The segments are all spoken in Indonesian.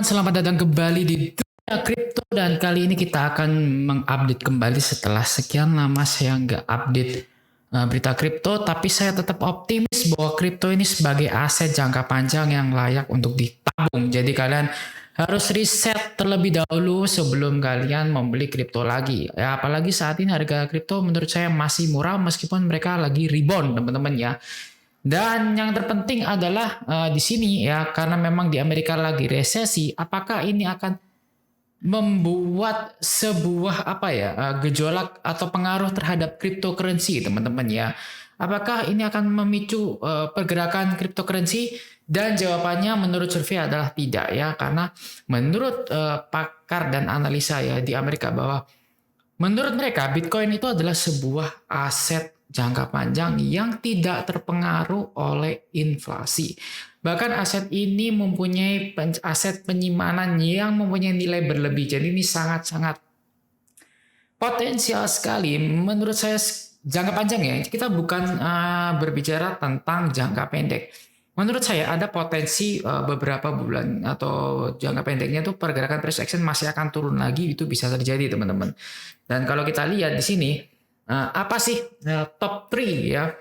Selamat datang kembali di dunia kripto dan kali ini kita akan mengupdate kembali setelah sekian lama saya nggak update berita kripto, tapi saya tetap optimis bahwa kripto ini sebagai aset jangka panjang yang layak untuk ditabung. Jadi kalian harus riset terlebih dahulu sebelum kalian membeli kripto lagi. Ya, apalagi saat ini harga kripto menurut saya masih murah meskipun mereka lagi rebound teman-teman ya. Dan yang terpenting adalah di sini ya, karena memang di Amerika lagi resesi, apakah ini akan membuat sebuah gejolak atau pengaruh terhadap cryptocurrency teman-teman ya? Apakah ini akan memicu pergerakan cryptocurrency? Dan jawabannya menurut survei adalah tidak ya, karena menurut pakar dan analisa ya di Amerika bahwa menurut mereka, Bitcoin itu adalah sebuah aset jangka panjang yang tidak terpengaruh oleh inflasi. Bahkan aset ini mempunyai aset penyimpanan yang mempunyai nilai berlebih. Jadi ini sangat-sangat potensial sekali. Menurut saya jangka panjang ya. Kita bukan berbicara tentang jangka pendek. Menurut saya ada potensi beberapa bulan atau jangka pendeknya tuh pergerakan price action masih akan turun lagi, itu bisa terjadi teman-teman. Dan kalau kita lihat di sini apa sih top 3 ya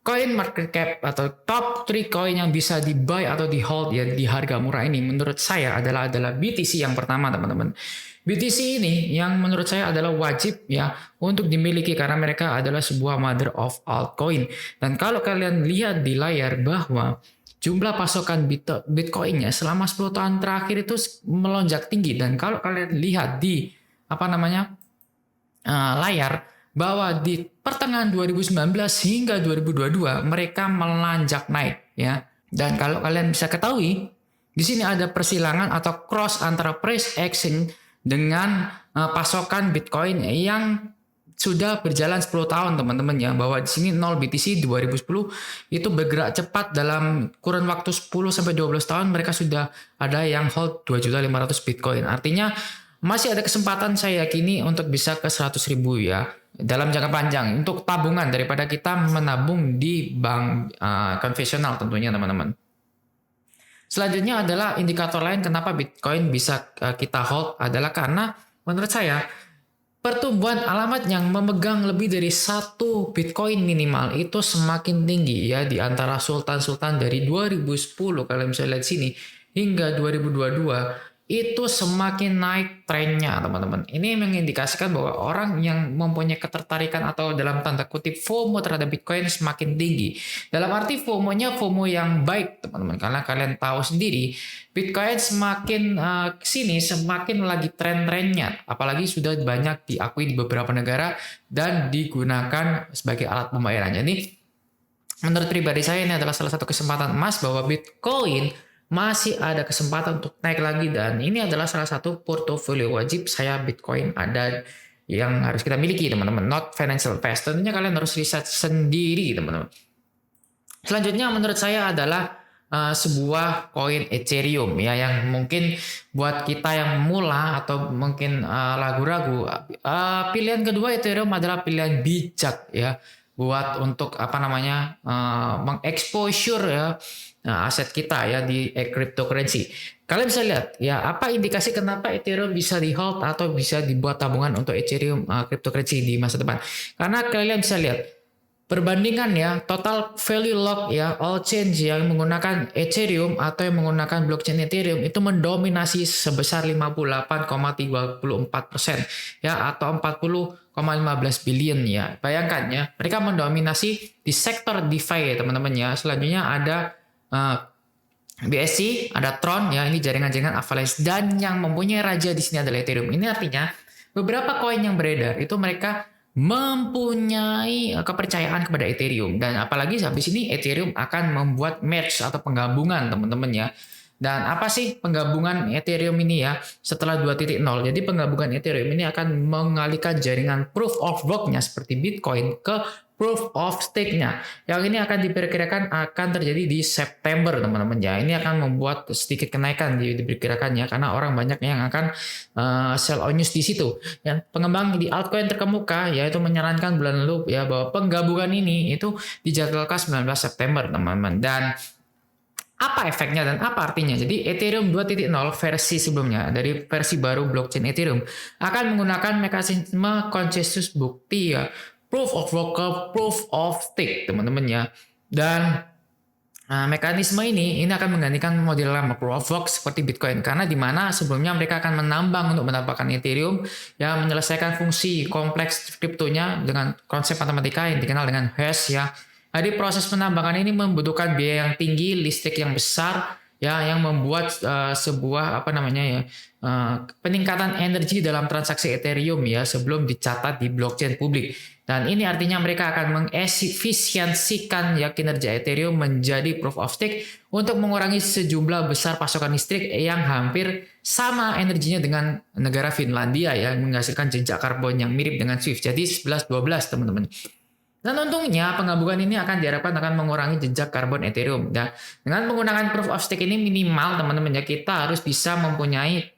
coin market cap atau top 3 koin yang bisa di buy atau di hold ya di harga murah ini, menurut saya adalah BTC yang pertama teman-teman. BTC ini yang menurut saya adalah wajib ya untuk dimiliki karena mereka adalah sebuah mother of altcoin. Dan kalau kalian lihat di layar bahwa jumlah pasokan Bitcoinnya selama 10 tahun terakhir itu melonjak tinggi, dan kalau kalian lihat di layar bahwa di pertengahan 2019 hingga 2022 mereka melanjak naik ya. Dan kalau kalian bisa ketahui di sini ada persilangan atau cross antara price action dengan pasokan Bitcoin yang sudah berjalan 10 tahun teman-teman ya, bahwa di sini 0 BTC 2010 itu bergerak cepat dalam kurun waktu 10 sampai 12 tahun mereka sudah ada yang hold 2.500.000 Bitcoin. Artinya masih ada kesempatan saya yakini untuk bisa ke 100.000 ya dalam jangka panjang untuk tabungan daripada kita menabung di bank konvensional tentunya teman-teman. Selanjutnya adalah indikator lain kenapa Bitcoin bisa kita hold adalah karena menurut saya pertumbuhan alamat yang memegang lebih dari 1 Bitcoin minimal itu semakin tinggi ya di antara sultan-sultan dari 2010 kalian bisa lihat sini hingga 2022 itu semakin naik trennya teman-teman. Ini mengindikasikan bahwa orang yang mempunyai ketertarikan atau dalam tanda kutip FOMO terhadap Bitcoin semakin tinggi. Dalam arti FOMO-nya FOMO yang baik teman-teman, karena kalian tahu sendiri Bitcoin semakin kesini semakin lagi tren-trennya, apalagi sudah banyak diakui di beberapa negara dan digunakan sebagai alat pembayaran. Jadi menurut pribadi saya ini adalah salah satu kesempatan emas bahwa Bitcoin masih ada kesempatan untuk naik lagi, dan ini adalah salah satu portofolio wajib saya Bitcoin ada yang harus kita miliki teman-teman, not financial advice. Tentunya kalian harus riset sendiri teman-teman. Selanjutnya menurut saya adalah sebuah koin Ethereum ya, yang mungkin buat kita yang mula atau mungkin ragu-ragu, pilihan kedua Ethereum adalah pilihan bijak ya buat untuk mengeksposure ya aset kita ya di cryptocurrency. Kalian bisa lihat ya apa indikasi kenapa Ethereum bisa di hold atau bisa dibuat tabungan untuk Ethereum cryptocurrency di masa depan. Karena kalian bisa lihat perbandingan ya total value lock ya all chain yang menggunakan Ethereum atau yang menggunakan blockchain Ethereum itu mendominasi sebesar 58,34% ya atau 40,15 billion ya. Bayangkan ya, mereka mendominasi di sektor DeFi ya teman-teman ya. Selanjutnya ada BSC, ada Tron ya, ini jaringan-jaringan avalanche, dan yang mempunyai raja di sini adalah Ethereum. Ini artinya beberapa koin yang beredar itu mereka mempunyai kepercayaan kepada Ethereum, dan apalagi habis ini Ethereum akan membuat merge atau penggabungan teman-teman ya. Dan apa sih penggabungan Ethereum ini ya setelah 2.0? Jadi penggabungan Ethereum ini akan mengalihkan jaringan proof of work-nya seperti Bitcoin ke proof of stake-nya. Yang ini akan diperkirakan akan terjadi di September teman-teman ya. Ini akan membuat sedikit kenaikan diperkirakannya karena orang banyak yang akan sell on news di situ. Dan pengembang di altcoin terkemuka yaitu menyarankan bulan lalu ya bahwa penggabungan ini itu dijadwalkan 19 September teman-teman. Dan Apa efeknya dan apa artinya? Jadi Ethereum 2.0 versi sebelumnya dari versi baru blockchain Ethereum akan menggunakan mekanisme konsensus bukti ya, proof of work, proof of stake teman-teman ya. Dan mekanisme ini akan menggantikan model lama proof of work seperti Bitcoin, karena di mana sebelumnya mereka akan menambang untuk mendapatkan Ethereum yang menyelesaikan fungsi kompleks kriptonya dengan konsep matematika yang dikenal dengan hash ya. Jadi proses penambangan ini membutuhkan biaya yang tinggi, listrik yang besar ya, yang membuat sebuah peningkatan energi dalam transaksi Ethereum ya sebelum dicatat di blockchain publik. Dan ini artinya mereka akan mengefisiensikan ya kinerja Ethereum menjadi proof of stake untuk mengurangi sejumlah besar pasokan listrik yang hampir sama energinya dengan negara Finlandia ya, menghasilkan jejak karbon yang mirip dengan Swift. Jadi 11-12 teman-teman. Dan untungnya penggabungan ini akan diharapkan akan mengurangi jejak karbon Ethereum. Dan dengan menggunakan proof of stake ini minimal teman-teman ya, kita harus bisa mempunyai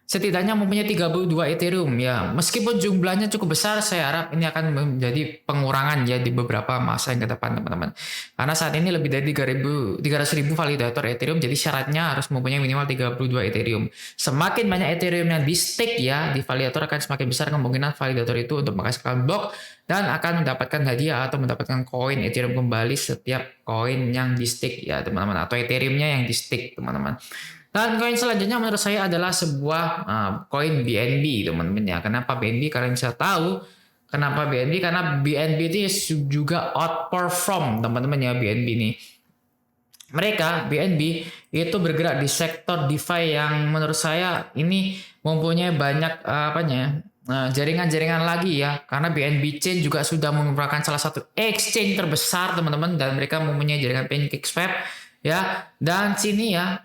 setidaknya mempunyai 32 Ethereum ya. Meskipun jumlahnya cukup besar, saya harap ini akan menjadi pengurangan ya di beberapa masa yang ke depan teman-teman. Karena saat ini lebih dari 300.000 validator Ethereum, jadi syaratnya harus mempunyai minimal 32 Ethereum. Semakin banyak Ethereum yang di stake ya di validator, akan semakin besar kemungkinan validator itu untuk menghasilkan blok dan akan mendapatkan hadiah atau mendapatkan koin Ethereum kembali setiap koin yang di stake ya teman-teman, atau Ethereumnya yang di stake teman-teman. Dan koin selanjutnya menurut saya adalah sebuah koin BNB teman-teman ya. Kenapa BNB? Kalian bisa tahu kenapa BNB? Karena BNB itu juga outperform teman-teman ya BNB ini. BNB itu bergerak di sektor DeFi yang menurut saya ini mempunyai banyak jaringan-jaringan lagi ya, karena BNB Chain juga sudah merupakan salah satu exchange terbesar teman-teman, dan mereka mempunyai jaringan PancakeSwap ya. Dan sini ya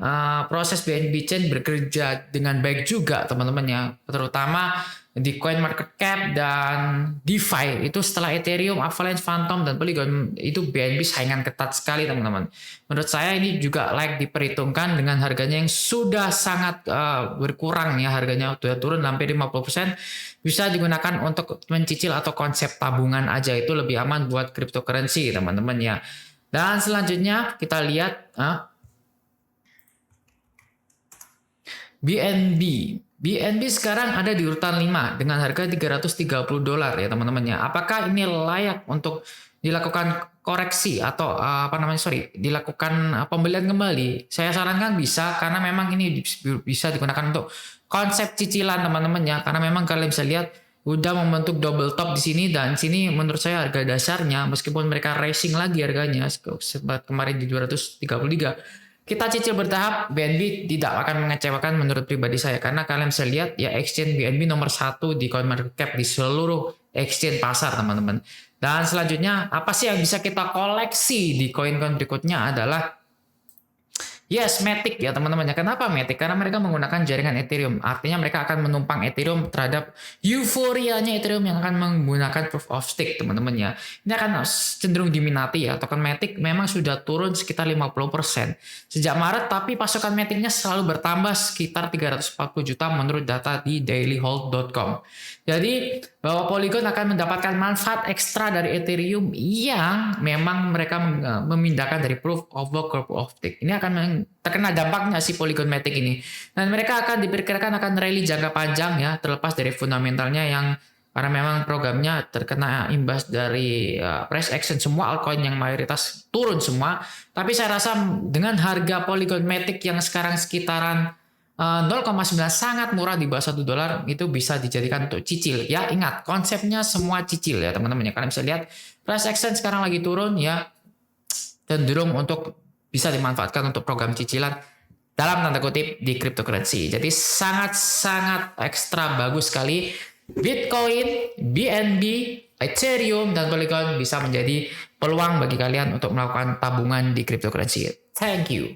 proses BNB Chain bekerja dengan baik juga teman-teman ya, terutama di coin market cap dan DeFi itu setelah Ethereum, Avalanche, Phantom dan Polygon itu BNB saingan ketat sekali teman-teman. Menurut saya ini juga layak diperhitungkan dengan harganya yang sudah sangat berkurang ya, harganya sudah turun hampir 50%, bisa digunakan untuk mencicil atau konsep tabungan aja, itu lebih aman buat cryptocurrency teman-teman ya. Dan selanjutnya kita lihat BNB. BNB sekarang ada di urutan 5 dengan harga $330 ya teman-teman ya. Apakah ini layak untuk dilakukan koreksi atau dilakukan pembelian kembali? Saya sarankan bisa, karena memang ini bisa digunakan untuk konsep cicilan teman-teman ya. Karena memang kalian bisa lihat udah membentuk double top di sini, dan sini menurut saya harga dasarnya meskipun mereka racing lagi harganya sempat kemarin di 233. Kita cicil bertahap, BNB tidak akan mengecewakan menurut pribadi saya, karena kalian bisa lihat ya exchange BNB nomor 1 di CoinMarketCap di seluruh exchange pasar teman-teman. Dan selanjutnya apa sih yang bisa kita koleksi di koin-koin berikutnya adalah Matic ya teman-teman ya. Kenapa Matic? Karena mereka menggunakan jaringan Ethereum. Artinya mereka akan menumpang Ethereum terhadap euforianya Ethereum yang akan menggunakan proof of stake teman-teman ya. Ini akan cenderung diminati ya. Token Matic memang sudah turun sekitar 50% sejak Maret, tapi pasokan Maticnya selalu bertambah sekitar 340 juta menurut data di dailyhold.com. Jadi bahwa Polygon akan mendapatkan manfaat ekstra dari Ethereum yang memang mereka memindahkan dari proof of work ke proof of stake. Ini akan terkena dampaknya si Polygon Matic ini. Dan mereka akan diperkirakan akan rally jangka panjang ya, terlepas dari fundamentalnya yang karena memang programnya terkena imbas dari price action, semua altcoin yang mayoritas turun semua. Tapi saya rasa dengan harga Polygon Matic yang sekarang sekitaran 0,9 sangat murah, di bawah $1 itu bisa dijadikan untuk cicil ya. Ingat konsepnya semua cicil ya teman-teman ya. Kalian bisa lihat price action sekarang lagi turun ya, cenderung untuk bisa dimanfaatkan untuk program cicilan dalam tanda kutip di cryptocurrency. Jadi sangat-sangat ekstra bagus sekali. Bitcoin, BNB, Ethereum dan Polygon bisa menjadi peluang bagi kalian untuk melakukan tabungan di cryptocurrency. Thank you.